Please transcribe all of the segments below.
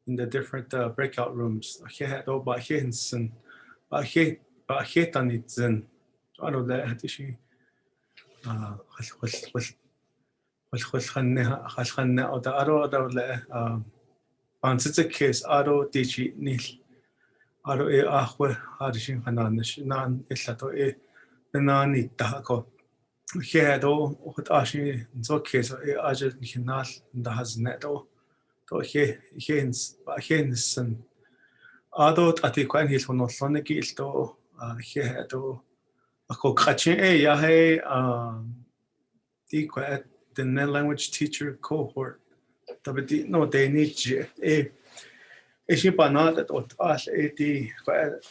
in the different breakout rooms. He had all about Hinson, about Hitanitzen. I don't know that she خلخنا أو دا أرو دا ولا بانسيتكيس أرو تيجي نيل أرو إيه أخوة هارشين خنانش نان إسلاتو إيه بناني تهاكو هادو وخد أشي نزو كيسو إيه أجل نخنال ندهز نتو تو هينسن أدو تأتي كوان هيل هنوصلنا كيلتو هادو أكو كاتشين إيه يا هي دي كوان the net language teacher cohort. Tapi no they need she banat at all di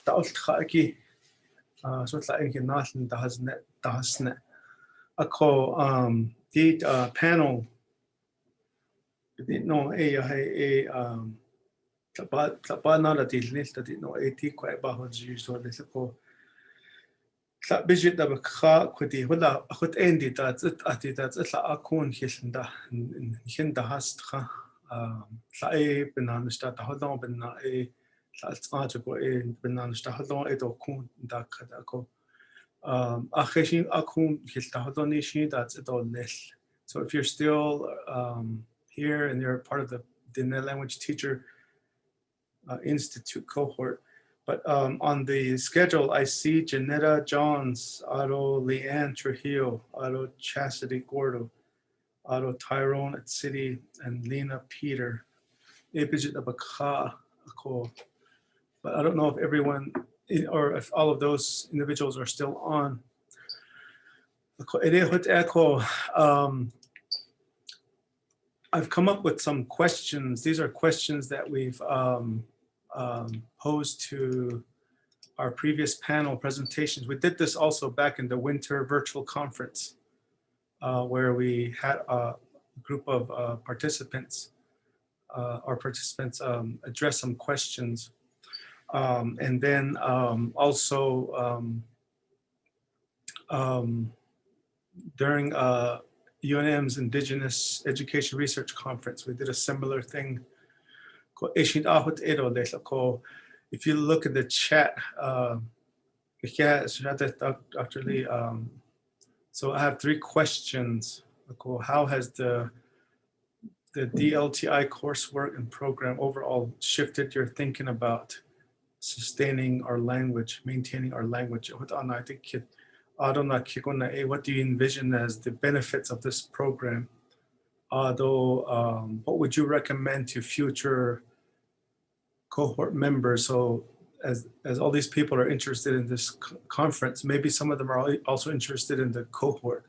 ta alt khaki so la in national da hasne ako di panel no tapa na la tilnil tadi no di kwa ba ho ji so le ko لا بيجي دابا خا كودي ولا أخذ عندي تات أتي تات لا أكون كيسندا كيسندا هاستخا لا بنا نشتا تهلون بنا لا تاجكو بنا نشتا هلون إدو كون دا كذا كو أخشين أكون كيس تهلوني شيء تات إدو ليش. So if you're still here and you're part of the net language teacher institute cohort. But on the schedule, I see Janetta Johns, Otto Leanne Trujillo, Otto Chastity Gordo, Otto Tyrone at City, and Lena Peter. But I don't know if everyone, or if all of those individuals are still on. I've come up with some questions. These are questions that we've posed to our previous panel presentations. We did this also back in the winter virtual conference where we had a group of participants address some questions. And then also during UNM's Indigenous Education Research Conference, we did a similar thing. If you look at the chat, Dr. Lee, so I have 3 questions. How has the DLTI coursework and program overall shifted your thinking about sustaining our language, maintaining our language? What do you envision as the benefits of this program? What would you recommend to future cohort members? So as all these people are interested in this conference, maybe some of them are also interested in the cohort.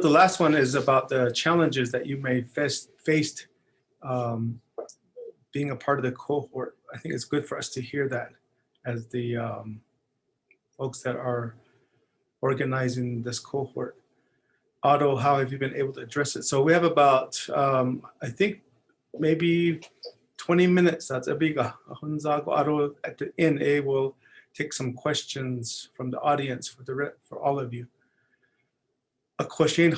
The last one is about the challenges that you may faced being a part of the cohort. I think it's good for us to hear that as the folks that are organizing this cohort. Otto, how have you been able to address it? So we have about, I think, maybe 20 minutes. That's a big Otto at the end. Will take some questions from the audience for all of you. A question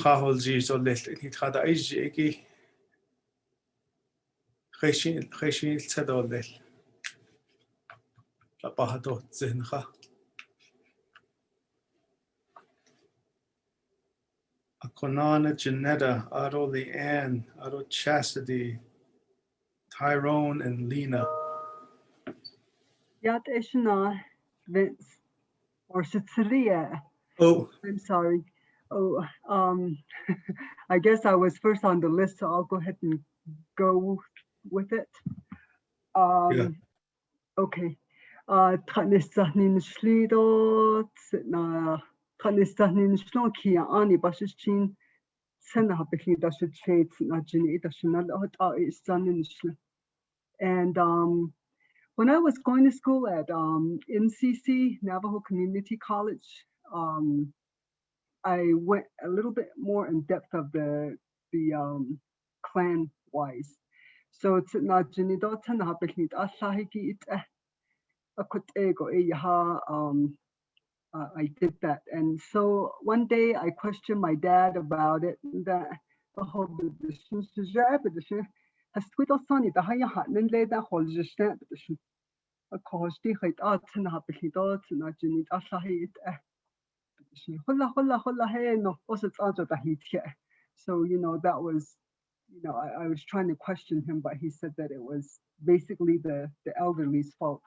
Akonana, Janetta, Otto Leanne, Otto Chastity, Tyrone, and Lena. Yat Eshna, Vince, or Sicilia. Oh, I'm sorry. Oh, I guess I was first on the list, so I'll go ahead and go with it. yeah. Okay. Tanisahnin Shlido, Tanisahnin Shlokia, Ani Bashishin, Senahapiki Dasha Trades, Najini Dashanal Sanin. And when I was going to school at NCC, Navajo Community College, I went a little bit more in depth of the clan wise. So it's not Jinido Tanapiknit Asahiki I did that. And so one day I questioned my dad about it, that بدشن شجاع بدشن هستويت أصاني ده هيا حنن لي ده خالص جشنا بدشن كاشتي خيط تنا بليدات تنا جنيد أصلاحيت بدشن خلا هي إنه وصلت ده هيت. So that was I was trying to question him, but he said that it was basically the elderly's fault.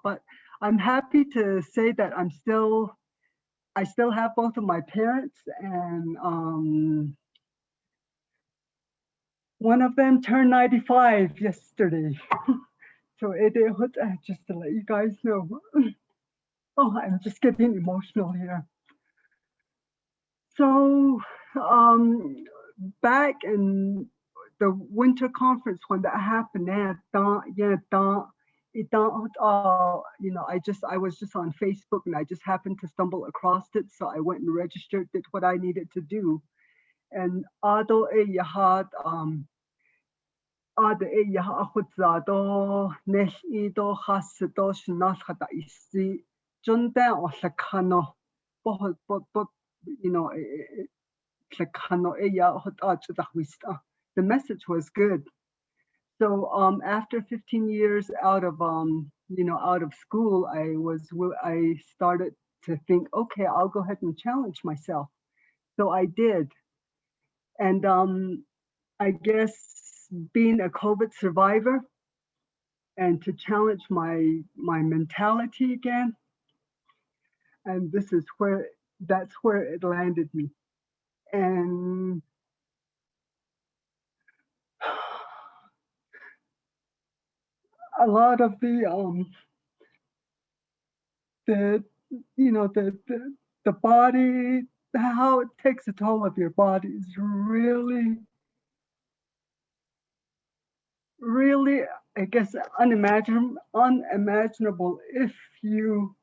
But I'm happy to say that I still have both of my parents, and one of them turned 95 yesterday. So just to let you guys know. Oh, I'm just getting emotional here. So back in the winter conference when that happened, I was just on Facebook and I just happened to stumble across it, so I went and registered, did what I needed to do, and the message was good. So after 15 years out of school, I started to think, okay, I'll go ahead and challenge myself. So I did, and I guess being a COVID survivor and to challenge my mentality again, and that's where it landed me. And a lot of the body, how it takes a toll of your body is really, really, I guess, unimaginable if you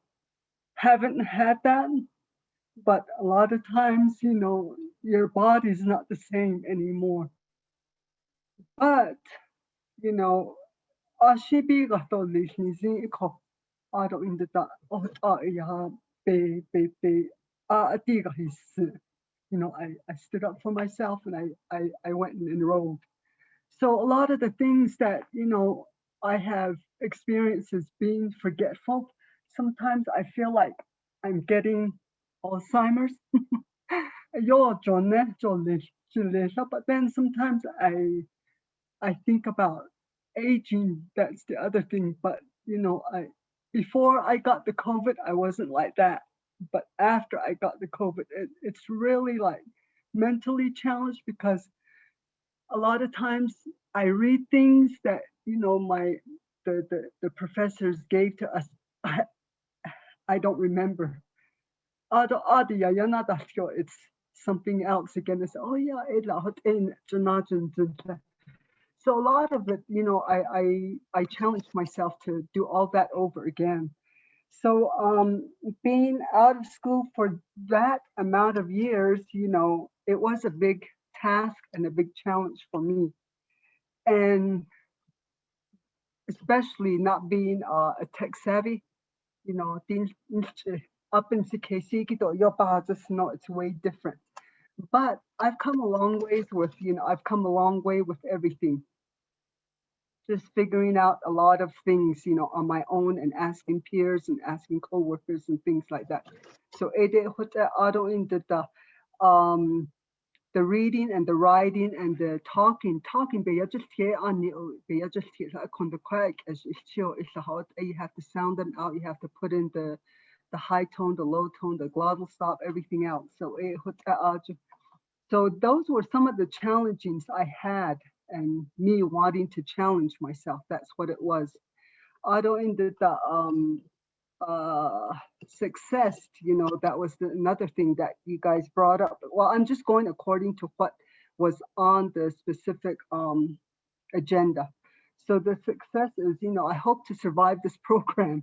haven't had that. But a lot of times, your body's not the same anymore. But, ashibi aro in the I stood up for myself and I went and enrolled. So a lot of the things that I have experienced as being forgetful, sometimes I feel like I'm getting Alzheimer's. But then sometimes I think about aging. That's the other thing. But before I got the COVID, I wasn't like that. But after I got the COVID, it's really like mentally challenged because a lot of times I read things that the professors gave to us. I don't remember. It's something else again. It's so a lot of it, I challenged myself to do all that over again. So being out of school for that amount of years, it was a big task and a big challenge for me. And especially not being a tech savvy, up in CKC, it's way different. But I've come a long ways with, I've come a long way with everything. Just figuring out a lot of things, on my own and asking peers and asking coworkers and things like that. So the reading and the writing and the talking, you have to sound them out, you have to put in the high tone, the low tone, the glottal stop, everything else. So those were some of the challenges I had, and me wanting to challenge myself. That's what it was. Success, that was another thing that you guys brought up. Well, I'm just going according to what was on the specific agenda. So the success is, I hope to survive this program,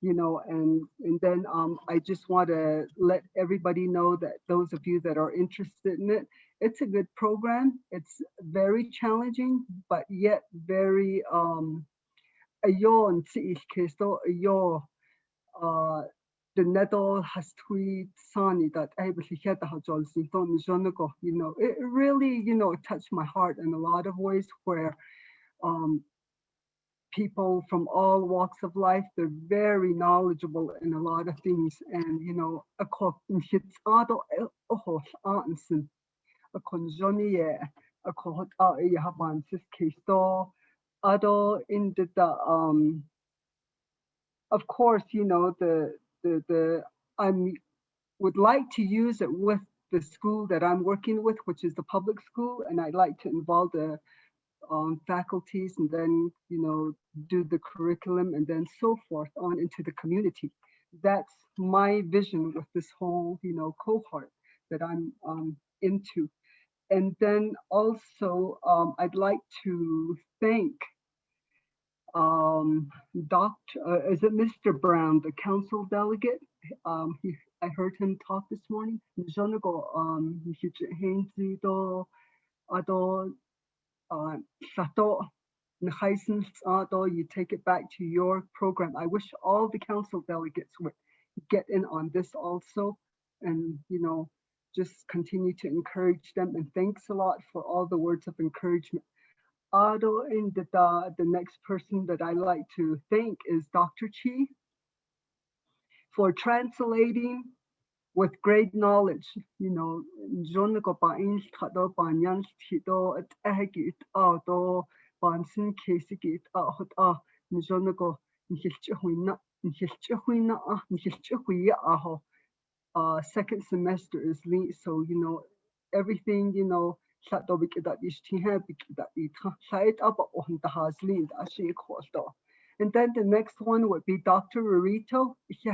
and then I just want to let everybody know that those of you that are interested in it, it's a good program. It's very challenging, but yet very the nettle has tweet sunny that able to get the you know, it really, you know, touched my heart in a lot of ways where people from all walks of life, they're very knowledgeable in a lot of things. And, you know, a Johnny, a cohort out a haban case door, other in the of course, you know, the I would like to use it with the school that I'm working with, which is the public school, and I'd like to involve the faculties and then, you know, do the curriculum and then so forth on into the community. That's my vision with this whole, you know, cohort that I'm into. And then also, I'd like to thank is it Mr. Brown, the council delegate? I heard him talk this morning. You take it back to your program. I wish all the council delegates would get in on this also, and you know, just continue to encourage them. And thanks a lot for all the words of encouragement. And the next person that I like to thank is Dr. Chi for translating with great knowledge. You know, second semester is late, so you know, everything, you know, and then the next one would be Dr. Rarito. You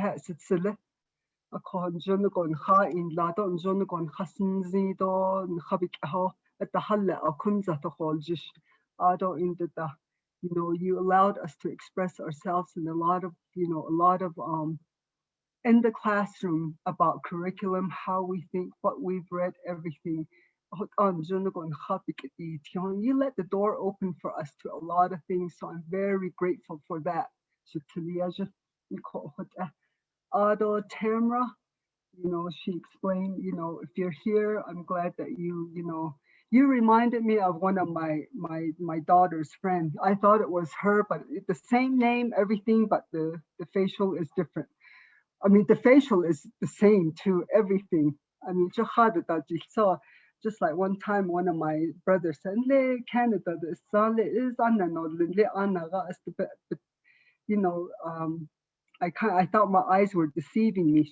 know, you allowed us to express ourselves in a lot of, you know, a lot of in the classroom about curriculum, how we think, what we've read, everything. You let the door open for us to a lot of things, so I'm very grateful for that. Tamra, you know, she explained, you know, if you're here, I'm glad that you know, you reminded me of one of my daughter's friend. I thought it was her, but the same name, everything, but the facial is different. I mean, the facial is the same to everything. I mean, just like one time, one of my brothers said, Canada, you know, I thought my eyes were deceiving me,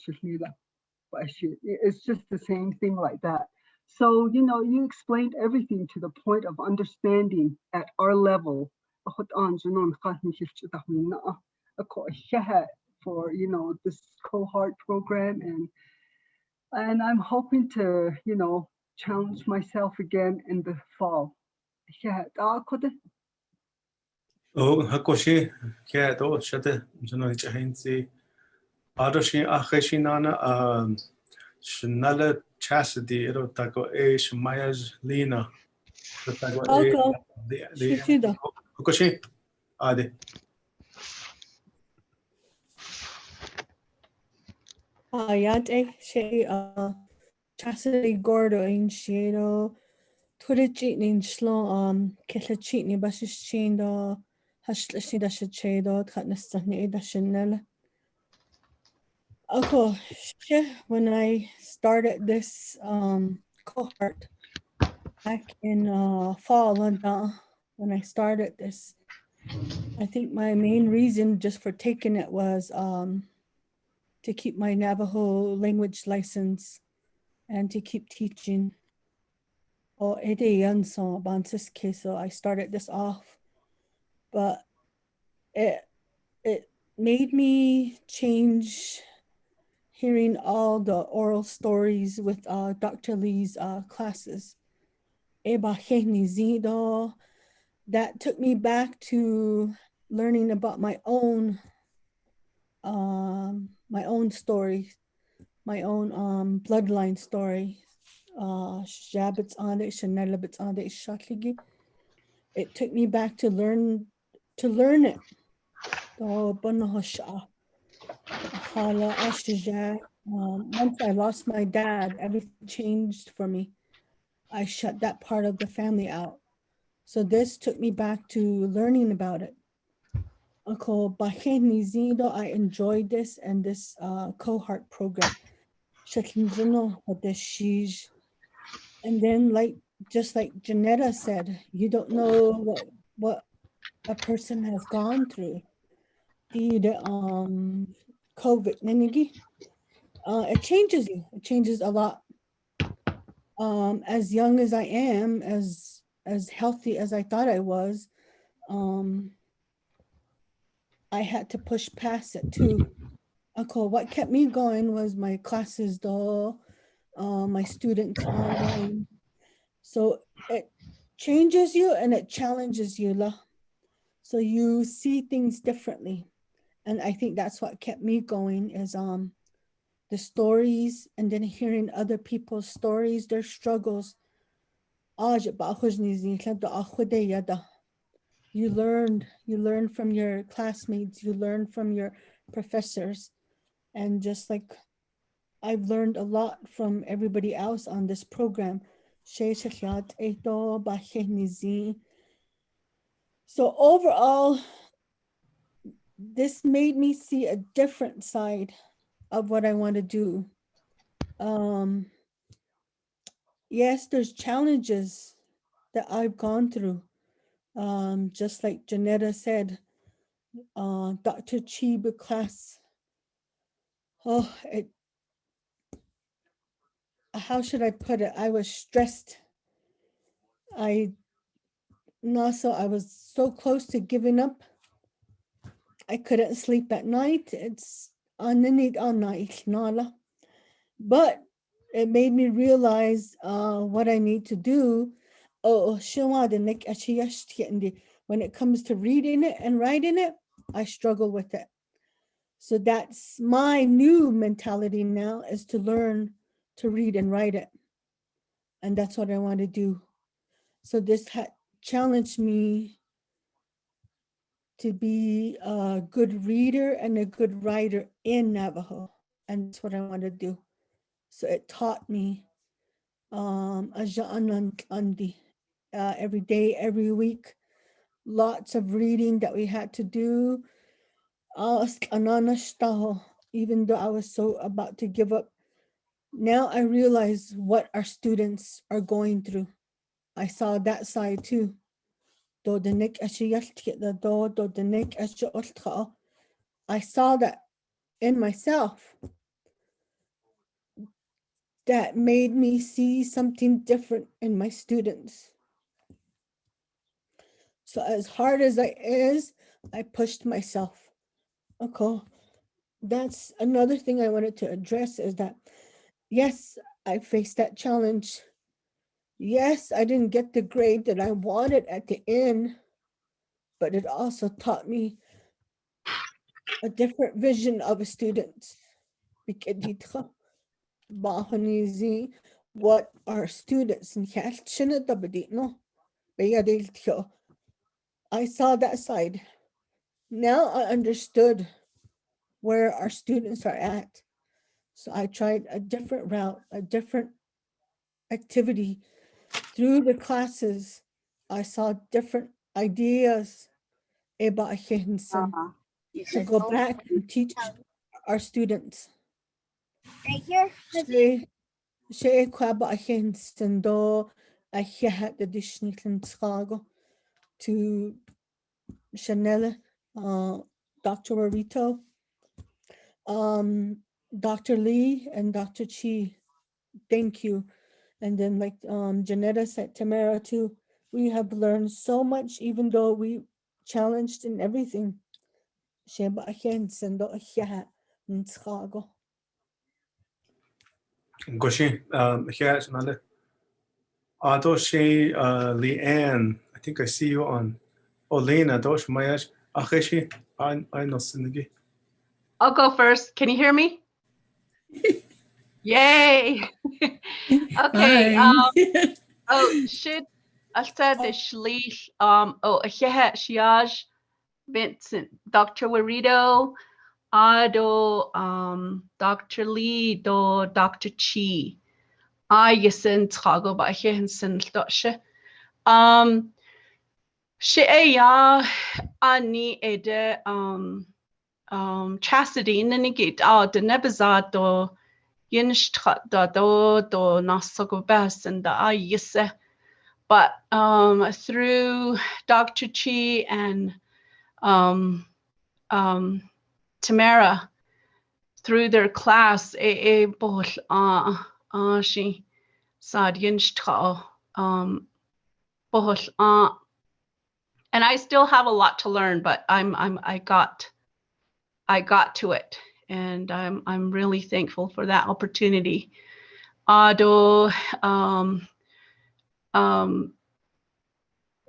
but it's just the same thing like that. So, you know, you explained everything to the point of understanding at our level. For, you know, this cohort program, and I'm hoping to, you know, challenge myself again in the fall. Oh, hakoshi, yeah, do shate, jono chahinsi. Adoshi akhishinana shnala chastity ero tago mayaj lina. I'll go. The hakoshi ade. Yate she chastity gordo in shado Turichin slo Kelachini Bashishindo Hashlashida Shachedo Katnastani Dashanel. Okay, when I started this cohort back in fall, when I started this, I think my main reason just for taking it was to keep my Navajo language license and to keep teaching. So I started this off, but it made me change hearing all the oral stories with Dr. Lee's classes. That took me back to learning about my own story, my own bloodline story. It took me back to learn it. Hala Ashija. Once I lost my dad, everything changed for me. I shut that part of the family out. So this took me back to learning about it. Ako bahin nizido, I enjoyed this and this cohort program. Shakinjino Hodeshish. And then just like Janetta said, you don't know what a person has gone through. The COVID ninigi. It changes you. It changes a lot. As young as I am, as healthy as I thought I was, I had to push past it too. What kept me going was my classes though, my students online. So it changes you and it challenges you. So you see things differently. And I think that's what kept me going is the stories and then hearing other people's stories, their struggles. You learn from your classmates, you learn from your professors. And just like I've learned a lot from everybody else on this program. So overall, this made me see a different side of what I want to do. Yes, there's challenges that I've gone through. Just like Janetta said, Dr. Chiba class. Oh, how should I put it? I was stressed. I was so close to giving up. I couldn't sleep at night. It's underneath on night, but it made me realize what I need to do. When it comes to reading it and writing it, I struggle with it. So that's my new mentality now, is to learn to read and write it. And that's what I want to do. So this challenged me to be a good reader and a good writer in Navajo. And that's what I want to do. So it taught me every day, every week, lots of reading that we had to do. Even though I was so about to give up, now I realize what our students are going through. I saw that side too. I saw that in myself. That made me see something different in my students. So as hard as I pushed myself. Okay. That's another thing I wanted to address, is that, yes, I faced that challenge. Yes, I didn't get the grade that I wanted at the end, but it also taught me a different vision of a student. What our students I saw that side. Now I understood where our students are at. So I tried a different route, a different activity. Through the classes, I saw different ideas about Hinson to go back and teach our students. Right here. She kwaba Hinson do I had the Dishneyland Chicago to Chanel, Dr. Warito, Dr. Lee, and Dr. Chi. Thank you. And then like Janetta said, Tamara too, we have learned so much, even though we challenged in everything. Sheba ahen sendo ahya ntschago. Goshi, here, another. Ado she, Leanne, I think I see you on. Olena, Dosh Mayash, Aheshi, I know Sinigi. I'll go first. Can you hear me? Yay. Okay. Shit. I said the shlish. Shiaj, Vincent, Dr. Warito, Ado Dr. Lee do Dr. Chi. I yesen trago ba hensen doshe. She ya ani ede chastity nenigit de nebazad do yinstrat do nasago best and I yese. But through Dr. Chi and Tamara, through their class, she sad yinstrat and I still have a lot to learn, but I got to it, and I'm really thankful for that opportunity.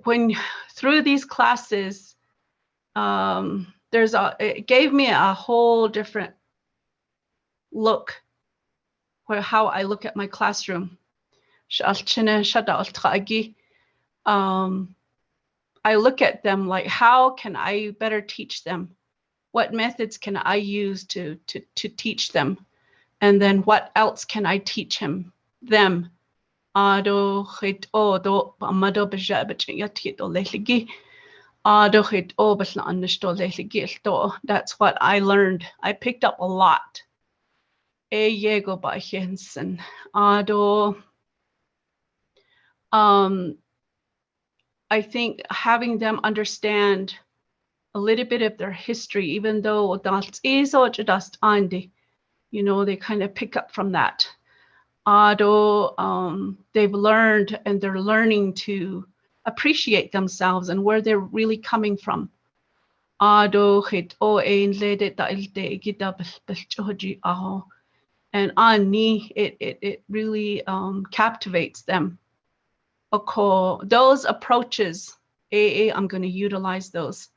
When through these classes, it gave me a whole different look where how I look at my classroom. I look at them like, how can I better teach them? What methods can I use to teach them? And then what else can I teach them? That's what I learned. I picked up a lot. I think having them understand a little bit of their history, even though that's just Andy, they kind of pick up from that. They've learned and they're learning to appreciate themselves and where they're really coming from. And Ani, it really captivates them. Those approaches, I'm going to utilize those.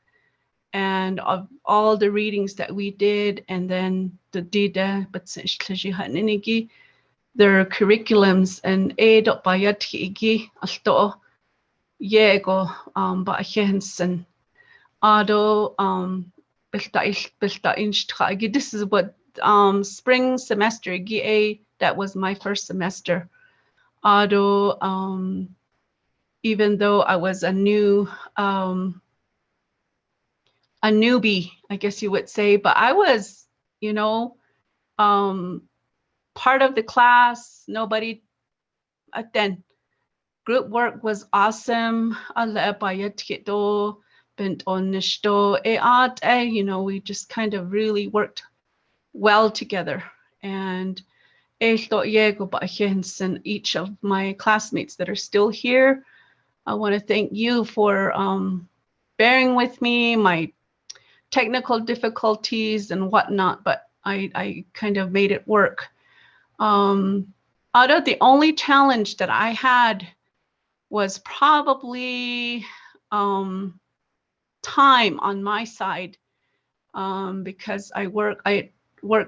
And of all the readings that we did, and then the dida, but their curriculums and bayat alto yego bahensen ado this is what spring semester that was my first semester. Ado even though I was a newbie, I guess you would say, but I was, part of the class. Nobody then group work was awesome. We just kind of really worked well together. And each of my classmates that are still here, I want to thank you for bearing with me, my technical difficulties and whatnot, but I kind of made it work. The only challenge that I had was probably time on my side, because I work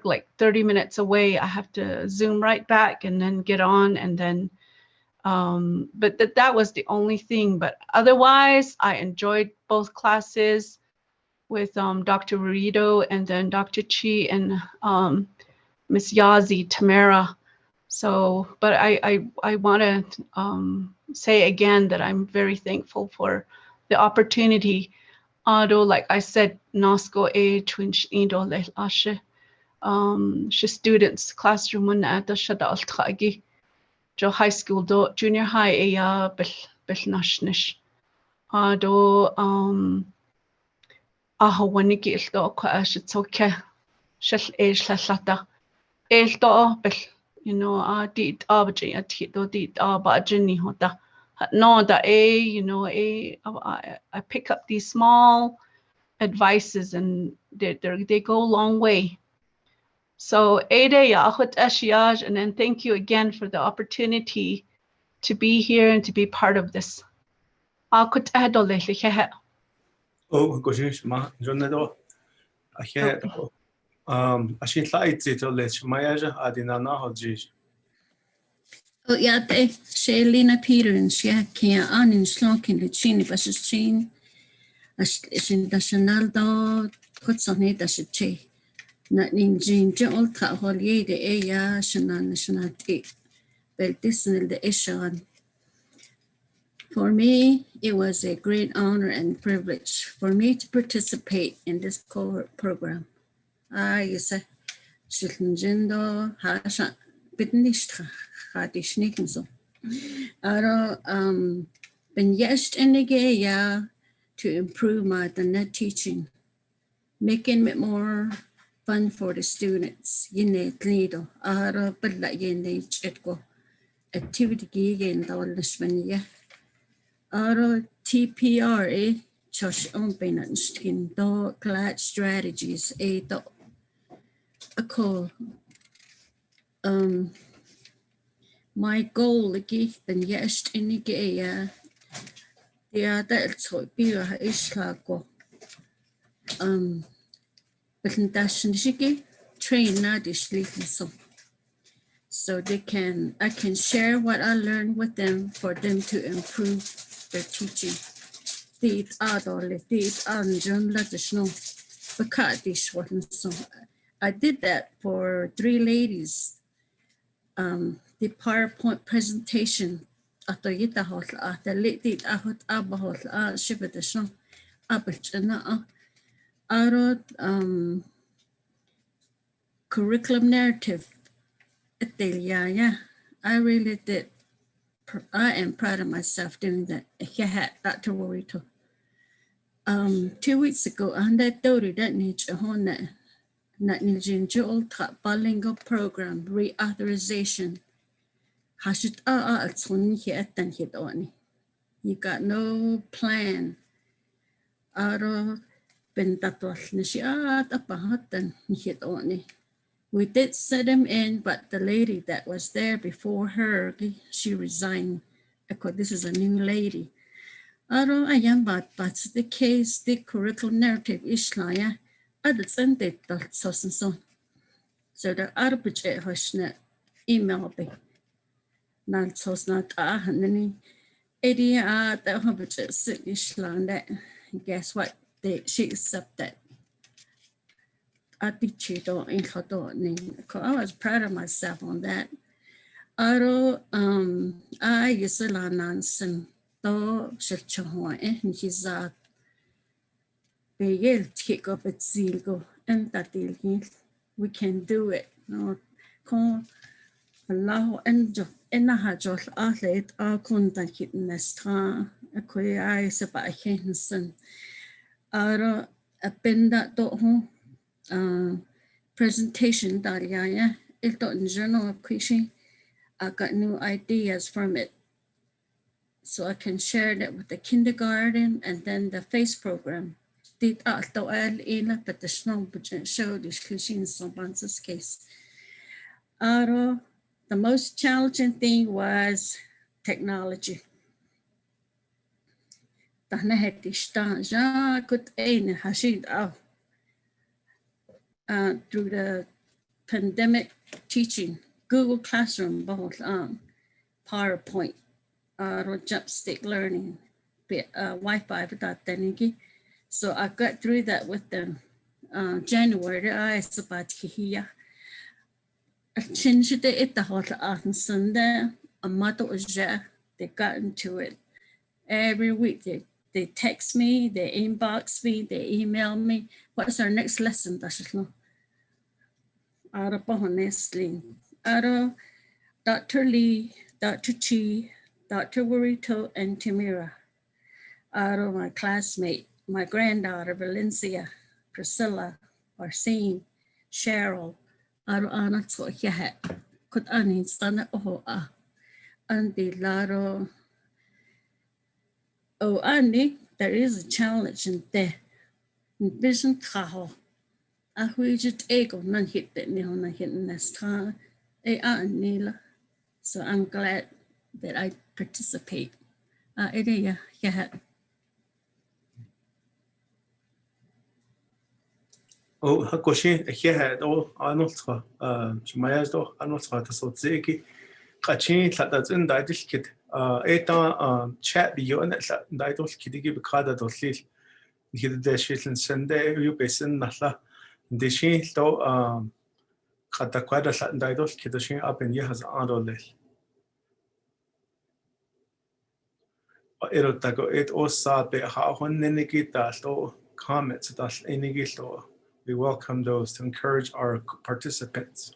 like 30 minutes away. I have to Zoom right back and then get on, and then but that was the only thing. But otherwise, I enjoyed both classes with Dr. Rurito and then Dr. Chi and Miss Yazi, Tamara. So, but I want to say again that I'm very thankful for the opportunity. Although, like I said, Nasco A twinch indo le ashe she students classroom at the shadal tragi jo high school do junior high a bel nashnish ado waniki ildo ko ashitsoke shel age lata eldo bel dit abji at do dit abajini hota no da I pick up these small advices and they go a long way. So and then thank you again for the opportunity to be here and to be part of this. Oh, gosh, ma jonado ahe ashin laitzi to let mayaja adinana hoji. Oh ja, det Selina Peters, ja, kan jeg anin slokin le chini basichin. As in national do kutsa ne da se che. Na ninjin jol ta holye de ya shana te beltisnil de eshan. For me, it was a great honor and privilege for me to participate in this cohort program. Yesa shilnjindo hasha bitnishtra hadishnikinso. Aro ben yesht enige ya to improve my net teaching, making it more fun for the students. Yine tlido aro balla yene chetko activity gigen dawlishmaniya. Aro TPRA chosh open skin do glad strategies a do a call. My goal again ben yesht enige ya. Yeah, that's what be a ishlago. Presentation shiki train na so I can share what I learned with them for them to improve their teaching. I did that for 3 ladies. The PowerPoint presentation after yita hol after late ahot abahol shibadashon abachana arot curriculum narrative. Yeah, I really did. I am proud of myself doing that. Yeah, Dr. Warito. 2 weeks ago, I had that niche on that Nijinjul bilingual program reauthorization. Hashit you got no plan. Aro bentatwal nishi apahatan hit on. We did set him in, but the lady that was there before her, she resigned. This is a new lady. Aro ayan but the case, the curriculum narrative ishlaya, others and they so. So the arbitration hoshna email be. Nan sos not and idia the hobbit sit ishlan that. Guess what? She accepted. Attitude in I was proud of myself on that. Aro I yisla nansen to shilchahwa he's begel kick up at zilgo and that we can do it. No con allow and hajol athlete kunta hit nestra a queer eyes about Henson. Aro a benda to presentation Daria, it in journal appreciation. I got new ideas from it. So I can share that with the kindergarten and then the FACE program. Did alto el ina but the snow show this in someone's case. The most challenging thing was technology. Through the pandemic teaching, Google Classroom, both PowerPoint, Jumpstick Learning, Wi-Fi, so I got through that with them. January, I sabat here. I changed it the whole on Sunday. A motto was they got into it every week. They text me, they inbox me, they email me. What's our next lesson? Honestly, Dr. Lee, Dr. Chi, Dr. Warito, and Tamira. My classmate, my granddaughter, Valencia, Priscilla, Arsene, Cheryl, Anna Tsoyahat, Kut Anin Stana Ohoa, Andi Laro. Oh, Andy, there is a challenge in there. Vision Tahoe. Ego non hit that Nihona hit Nesta Nila. So I'm glad that I participate. Yeah. Oh, Hakoshi, here, oh, Arnoldra, Shimayasdo, Arnoldra, the Sotzeki, Kachin, that's in Didish kid. Eta chat beyond that Didos Kidigi Bikada Dosil. He did the shit and send you basin Nala. Dishin lo kata kwada sa ndaidos kidoshin up in yehas andolel. Erotago it osa be ha hon nenigita lo comments das enigilo. We welcome those to encourage our participants.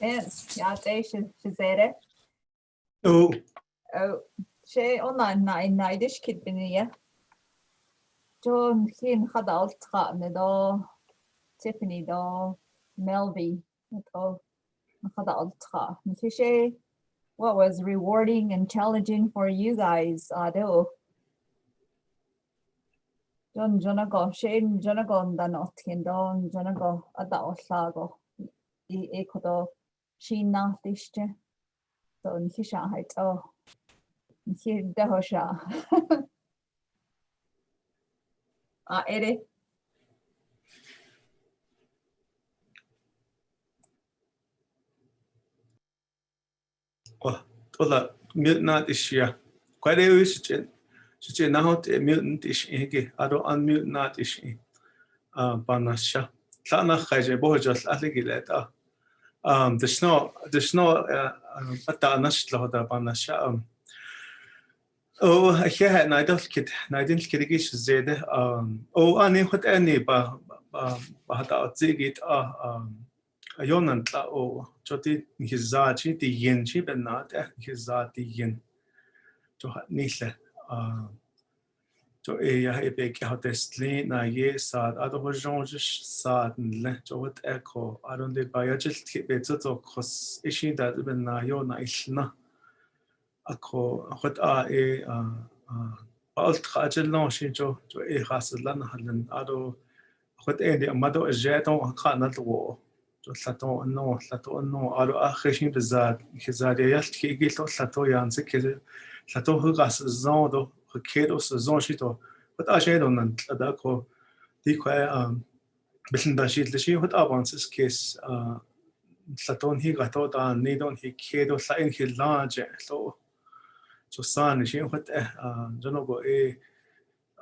Yes, ja, deze gezegd. Oh, Şey ona naidish kid biniye. John Kin had ultra do Tiffany do Melvi do had ultra. What was rewarding and challenging for you guys? Do John Jonago Shane Jonago danot don Jonago adao I ekodo Shina dishte. So Nisha height here dehosha. Ere. tola mutant ishia. Quite a usage. Such not a mutant ish ege. I don't unmute not ish. Banasha. Sana Haja Bojas Alligileta. The snow at the Anashla Banasha. Oh, I had Nidal kid, Nidal Kirigish Zede. Oh, I knew what any Bahata Zigit a Yonantla oh, Joti his Zachi, the Yin chip and not his Zati Yin. To Nisle. To a big hotestly na ye sad other hojange sad let to what echo I don't did by just keep it to cos issue that even na yo na isna ako what alt khajel no shinjo to a haslan halan ado what the amado jeton khana to lato no ado akhishin bizad khizad yalt ki gilto lato yanse ke lato hugas zondo kedos zonshito but I don't know that ko di kwa bitin da shit lishi what avances case laton hi gato da ne don hi kedo sa in hi large so san shi what jono go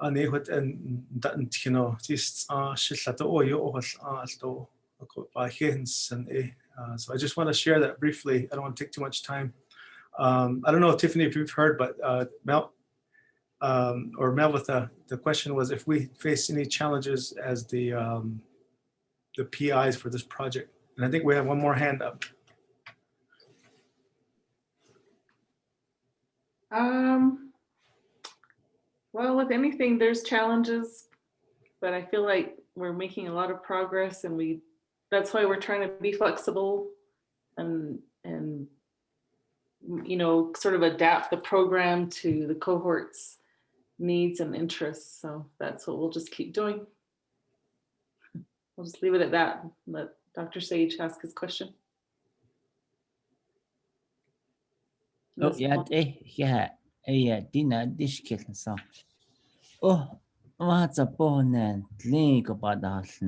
ane what and that you know just shit lato o yo was to ko ba hens and so I just want to share that briefly. I don't want to take too much time. I don't know, Tiffany, if you've heard, but Mel with the question was if we face any challenges as the PIs for this project. And I think we have one more hand up. Well, with anything, there's challenges, but I feel like we're making a lot of progress, and that's why we're trying to be flexible and you know, sort of adapt the program to the cohort's needs and interests. So that's what we'll just keep doing. We'll just leave it at that. Let Dr. Sage ask his question. Oh, yeah, dinner dish kitten so. Oh, what's a bonnet? Link about the house.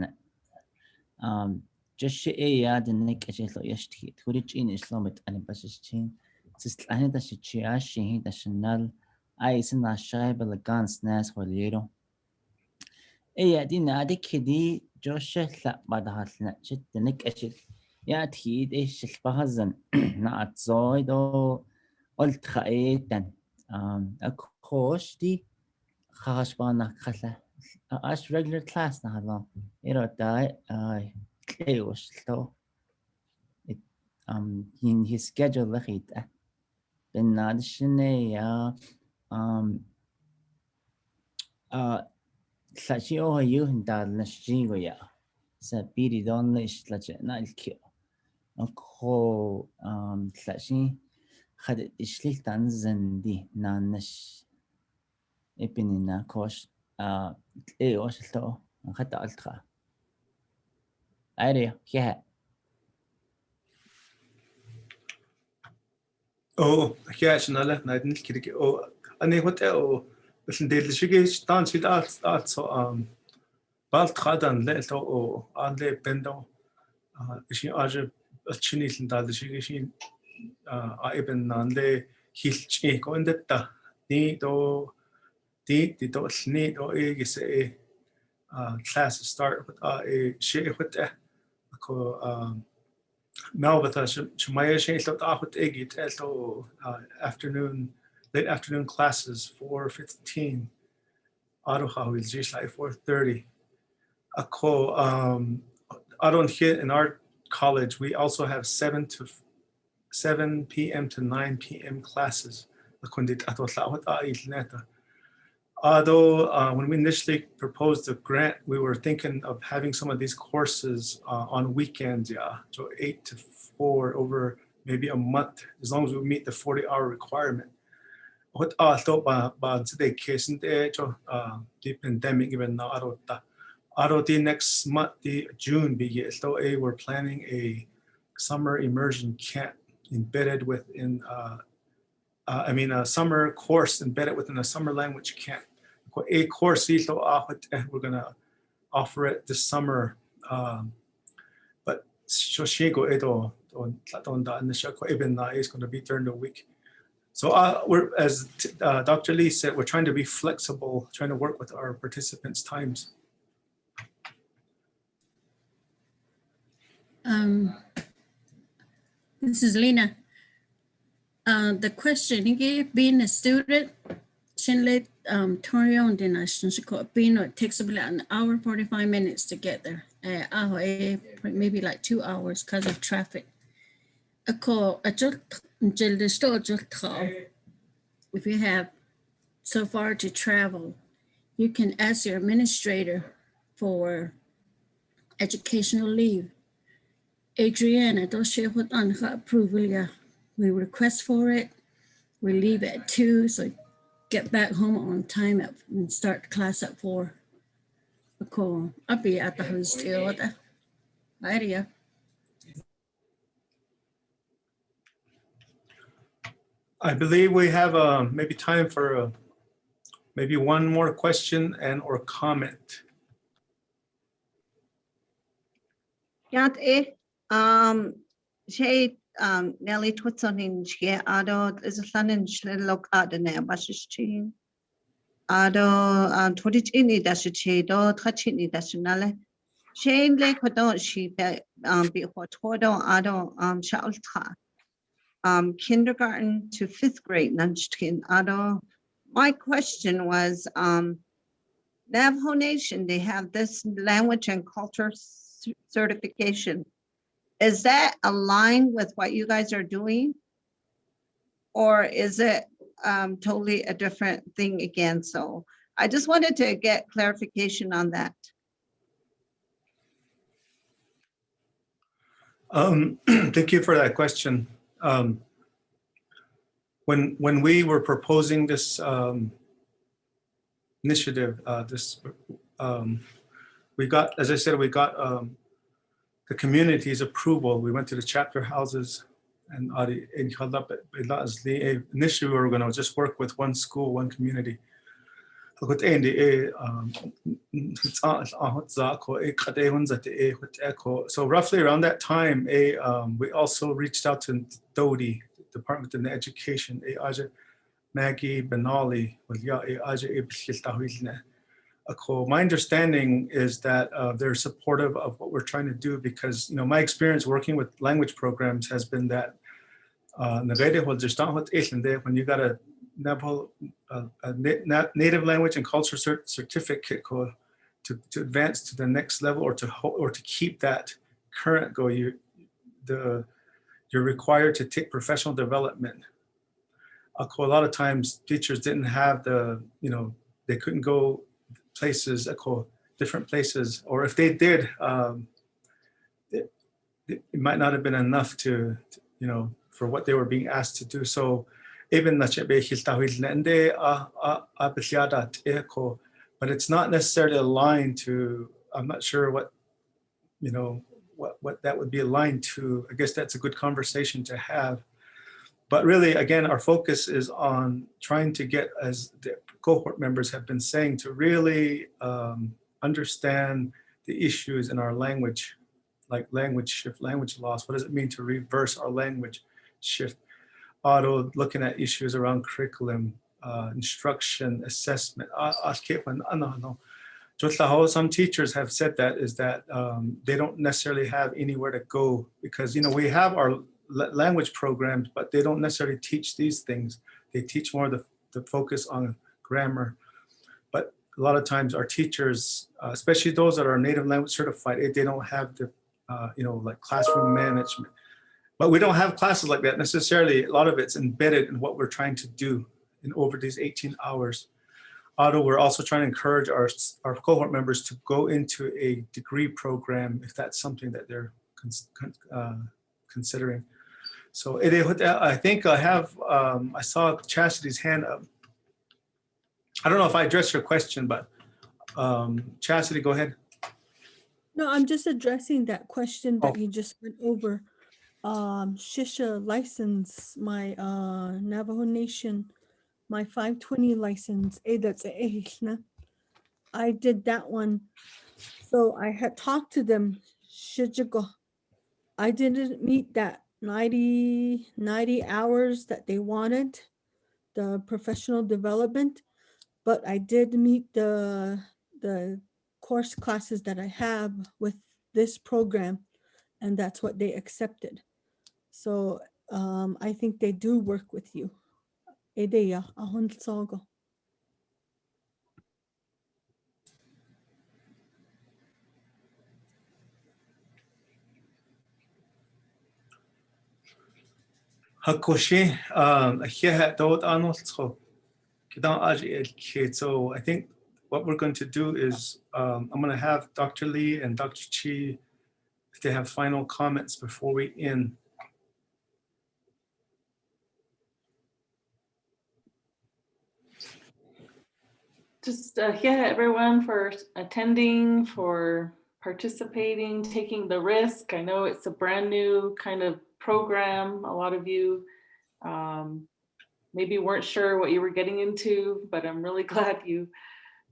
Just the neck as you yesterday. Could it in Islamit and Basichin? Just I that she chiashi, the chanel. I send a shy by the guns nest for little. Dinner the kiddie, Josh slap by the house. The neck as it. Yeah, he is Bahazan, not Zoid or ultra then. A course the Hashbana Kasa. As regular class now, die. It was slow. It in his schedule لقيته بالنادشنة تلاقي هو يهندال نشجي ويا سبيري دون ليش لجأنا الكيو أكو تلاقي خد إشليل تنزن دي نانش إبننا كوش إيه وش لو خد ألتقى أريه كه Oh, yeah, Chanel, I didn't kid. Oh, and what? Oh, listen, they should get done. She so bald khadan le to o an le bendo ishi aje chini linda de shi a eben nan le hilchi ko endetta ni to ni do e gise class start with a she with ko Melbata Shemaya Shayla Ahut Egit Eto late afternoon classes 4:15 Aroha will just like 4:30. Ako Aron here in our college we also have 7 p.m. to 9 p.m. classes. Although when we initially proposed the grant, we were thinking of having some of these courses on weekends, so 8 to 4 over maybe a month, as long as we meet the 40-hour requirement. What I thought about the case in the pandemic even now, the next month, the June begin. So we're planning a summer immersion camp embedded within. A summer course embedded within a summer language camp. A course we're gonna offer it this summer, but Shoshigo Edo is gonna be during the week. So we're, as Dr. Lee said, we're trying to be flexible, trying to work with our participants' times. This is Lena. The question, being a student, Shinlet Torion Dinashin, it takes about an hour 45 minutes to get there. Maybe like 2 hours because of traffic. If you have so far to travel, you can ask your administrator for educational leave. Adriana, don't share what on approval. We request for it. We leave at 2, so get back home on time and start class at 4. Cool. I'll be at the hostel. Idea. I believe we have maybe time for maybe one more question and or comment. Yat Shay Nelly Twitson in Shia Ado is a fun and look at the name Bashichin. Ado Twitchini Dashichi do Trachini Dashinale. Shane Lake don't she be what Todo Ado Shalta. Kindergarten to 5th grade Nanchkin Ado. My question was Navajo Nation, they have this language and culture certification. Is that aligned with what you guys are doing? Or is it totally a different thing again? So I just wanted to get clarification on that. Thank you for that question. When we were proposing this initiative, we got, as I said, we got the community's approval. We went to the chapter houses and initially we were going to just work with one school, one community. So roughly around that time, we also reached out to DOTI, Department of Education, Maggie Benali. My understanding is that they're supportive of what we're trying to do because, my experience working with language programs has been that when you got a native language and culture certificate to advance to the next level or to keep that current go, you're required to take professional development. A lot of times teachers didn't have they couldn't go places, different places, or if they did, it might not have been enough to for what they were being asked to do. So even but it's not necessarily aligned to, I'm not sure what that would be aligned to. I guess that's a good conversation to have. But really, again, our focus is on trying to get, as the cohort members have been saying, to really understand the issues in our language, like language shift, language loss. What does it mean to reverse our language shift? Auto looking at issues around curriculum, instruction, assessment. Some teachers have said that is that they don't necessarily have anywhere to go because, you know, we have our language programs, but they don't necessarily teach these things. They teach more the focus on grammar. But a lot of times our teachers, especially those that are native language certified, they don't have the, you know, like classroom management. But we don't have classes like that necessarily. A lot of it's embedded in what we're trying to do in over these 18 hours. Although we're also trying to encourage our cohort members to go into a degree program if that's something that they're considering. So I think I have, I saw Chastity's hand up. I don't know if I addressed your question, but Chastity, go ahead. No, I'm just addressing that question that Oh. you just went over. Shisha license, my Navajo Nation, my 520 license. I did that one. So I had talked to them. I didn't meet that 90 hours that they wanted, the professional development, but I did meet the course classes that I have with this program, and that's what they accepted. So I think they do work with you. Edeya, ahon tsogo. Hakoshi, so I think what we're going to do is I'm going to have Dr. Lee and Dr. Chi, if they have final comments before we end. Just yeah, everyone for attending, for participating, taking the risk. I know it's a brand new kind of program. A lot of you maybe weren't sure what you were getting into, but I'm really glad you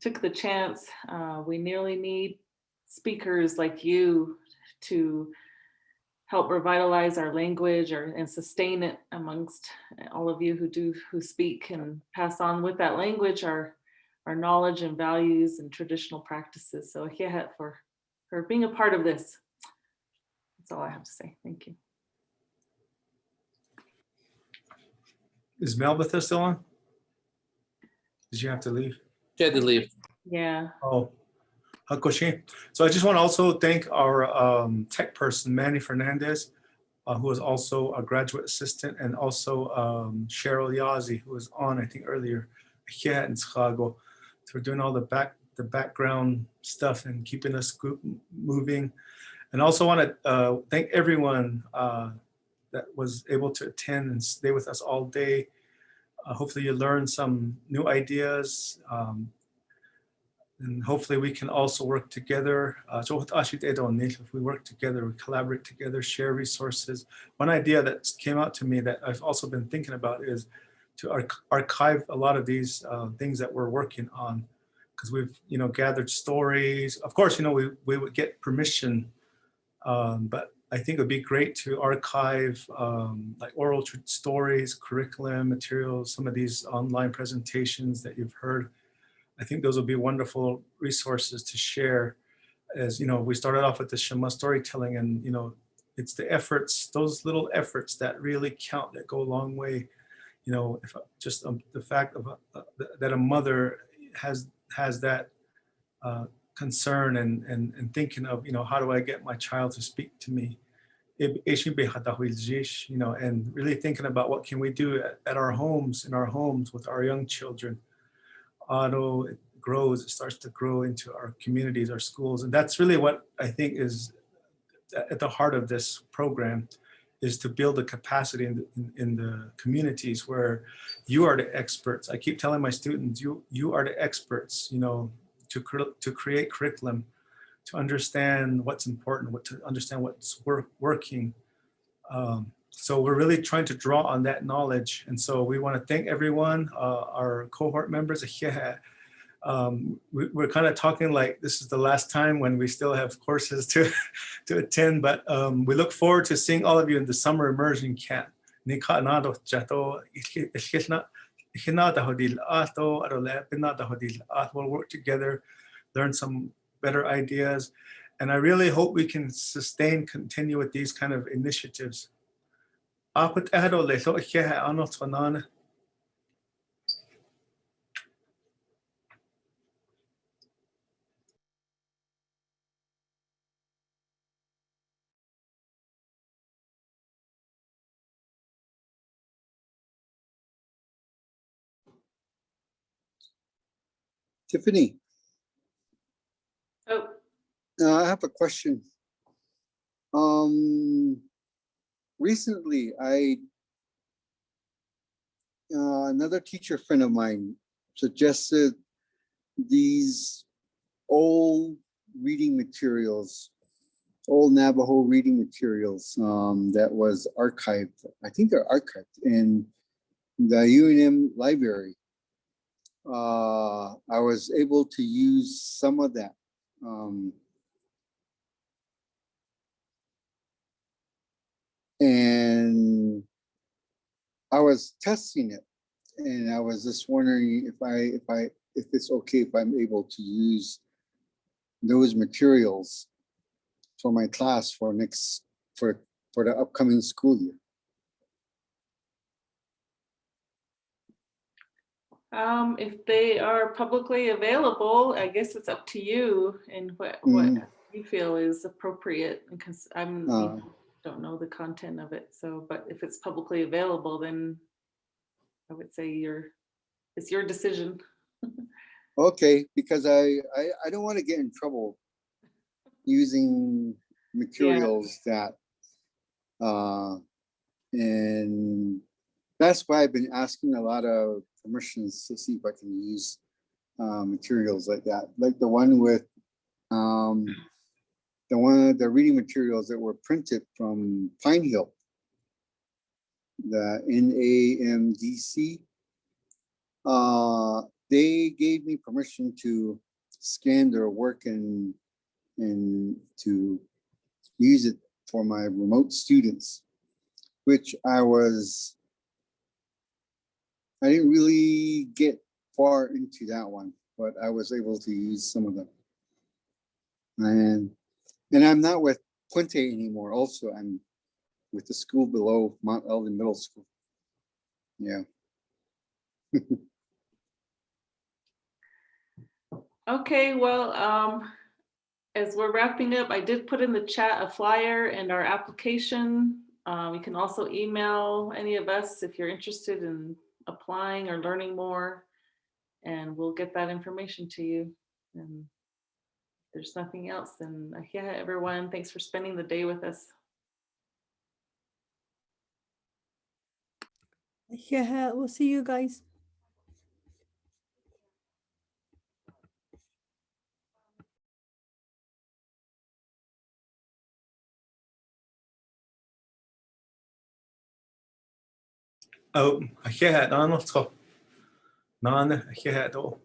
took the chance. We nearly need speakers like you to help revitalize our language and sustain it amongst all of you who speak and pass on with that language our knowledge and values and traditional practices. So yeah, for being a part of this. That's all I have to say. Thank you. Is Melbatha still on? Did you have to leave? She had to leave. Yeah. Oh, Hakoshi. So I just want to also thank our tech person, Manny Fernandez, who is also a graduate assistant, and also Cheryl Yazi, who was on, I think, earlier here in Chicago, for doing all the background stuff and keeping us moving. And also want to thank everyone that was able to attend and stay with us all day. Hopefully you learned some new ideas, and hopefully we can also work together. If we work together, we collaborate together, share resources. One idea that came out to me that I've also been thinking about is to archive a lot of these things that we're working on, because we've gathered stories. Of course, we would get permission, but I think it would be great to archive like oral stories, curriculum materials, some of these online presentations that you've heard. I think those will be wonderful resources to share. As we started off with the Shema storytelling, and it's the efforts, those little efforts that really count, that go a long way. If just the fact of that a mother has that concern and thinking of how do I get my child to speak to me, and really thinking about what can we do at our homes, in our homes with our young children. It grows, it starts to grow into our communities, our schools. And that's really what I think is at the heart of this program, is to build a capacity in the communities where you are the experts. I keep telling my students, you are the experts, to create curriculum, to understand what's important, to understand what's working. So we're really trying to draw on that knowledge. And so we want to thank everyone, our cohort members. we're kind of talking like this is the last time when we still have courses to attend, but we look forward to seeing all of you in the summer immersion camp. We'll work together, learn some better ideas, and I really hope we can continue with these kind of initiatives. Tiffany, Oh, I have a question. Recently, another teacher friend of mine suggested these old reading materials, old Navajo reading materials that was archived. I think they're archived in the UNM library. I was able to use some of that. And I was testing it, and I was just wondering if it's okay if I'm able to use those materials for my class for the upcoming school year. If they are publicly available, I guess it's up to you and what you feel is appropriate, because don't know the content of it. So, but if it's publicly available, then I would say it's your decision. Okay, because I don't want to get in trouble using materials that and that's why I've been asking a lot of permissions to see if I can use materials like that, like the one with the reading materials that were printed from Pine Hill, the NAMDC. They gave me permission to scan their work and to use it for my remote students, which I didn't really get far into that one, but I was able to use some of them. And I'm not with Puente anymore. Also, I'm with the school below, Mount Eldon Middle School. Yeah. Okay, well, as we're wrapping up, I did put in the chat a flyer and our application. You can also email any of us if you're interested in applying or learning more, and we'll get that information to you. And if there's nothing else, then yeah, everyone, thanks for spending the day with us. Yeah, we'll see you guys. Oh, I hear it. No, not so. No, I hear it all.